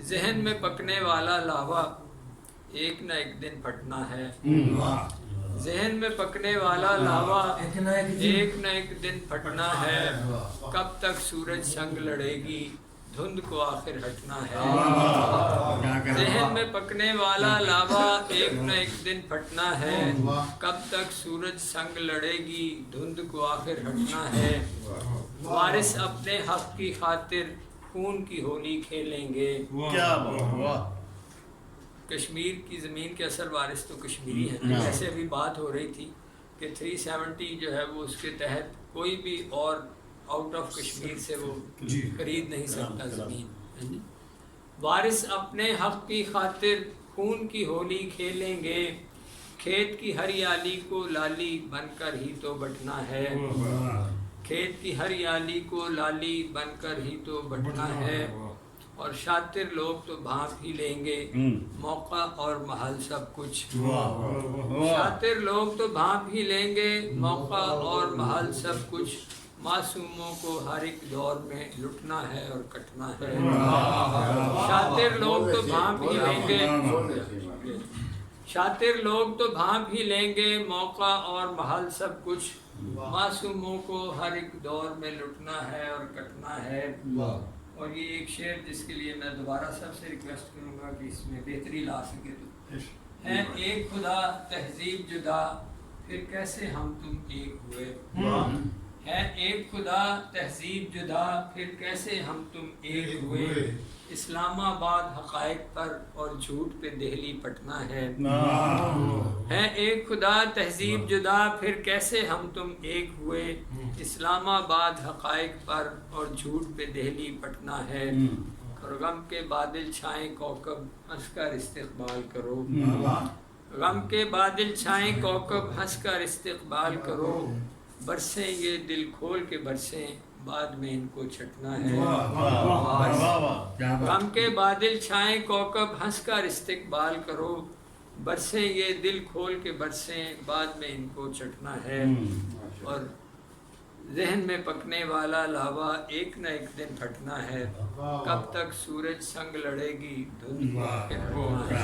ذہن میں پکنے والا لاوا ایک نہ ایک دن پھٹنا ہے. ذہن میں پکنے والا لاوا ایک نہ ایک دن پھٹنا ہے. کب تک سورج سنگ لڑے گی دھند کو آخر ہٹنا ہے. ذہن میں پکنے والا لاوا ایک نہ ایک دن پھٹنا ہے. کب تک سورج سنگ لڑے گی دھند کو آخر ہٹنا ہے. وارث اپنے حق کی خاطر خون کی ہولی کھیلیں گے. کشمیر کی زمین کے اصل وارث تو کشمیری ہیں. جیسے ابھی بات ہو رہی تھی کہ 370 جو ہے وہ اس کے تحت کوئی بھی اور آؤٹ آف کشمیر سے وہ خرید نہیں سکتا زمین. وارث اپنے حق کی خاطر خون کی ہولی کھیلیں گے. کھیت کی ہریالی کو لالی بن کر ہی تو بٹنا ہے. کھیت کی ہریالی کو لالی بن کر ہی تو بٹنا ہے. اور شاطر لوگ تو بھانپ ہی لیں گے موقع اور محل سب کچھ. شاطر لوگ تو بھانپ ہی لیں گے موقع اور محل سب کچھ. معصوموں کو ہر ایک دور میں لٹنا ہے اور کٹنا ہے. شاطر لوگ تو بھانپ ہی لیں گے. شاطر لوگ تو بھانپ ہی لیں گے موقع اور محل سب کچھ. معصوموں کو ہر ایک دور میں لٹنا ہے اور کٹنا ہے. اور یہ ایک شعر جس کے لیے میں دوبارہ سب سے ریکویسٹ کروں گا کہ اس میں بہتری لا سکے تو ہے ایک خدا تہذیب جدا پھر کیسے ہم تم ایک ہوئے. ہے ایک خدا تہذیب جدا پھر کیسے ہم تم ایک ہوئے. اسلام آباد حقائق پر اور جھوٹ پہ دہلی پٹنا ہے. ہے ایک خدا تہذیب جدا پھر کیسے ہم تم ایک ہوئے. اسلام آباد حقائق پر اور جھوٹ پہ دہلی پٹنا ہے. اور غم کے بادل چھائیں کوکب ہنس کر استقبال کرو. غم کے بادل چھائیں کوکب ہنس کر استقبال کرو. برسیں یہ دل کھول کے برسیں بعد میں ان کو چھٹنا ہے. غم کے بادل چھائیں کوکب ہنس کر استقبال کرو. برسیں یہ دل کھول کے برسیں بعد میں ان کو چھٹنا ہے. اور ذہن میں پکنے والا لاوا ایک نہ ایک دن پھٹنا ہے. کب تک سورج سنگ لڑے گی دھند کو آخر ہٹنا ہے.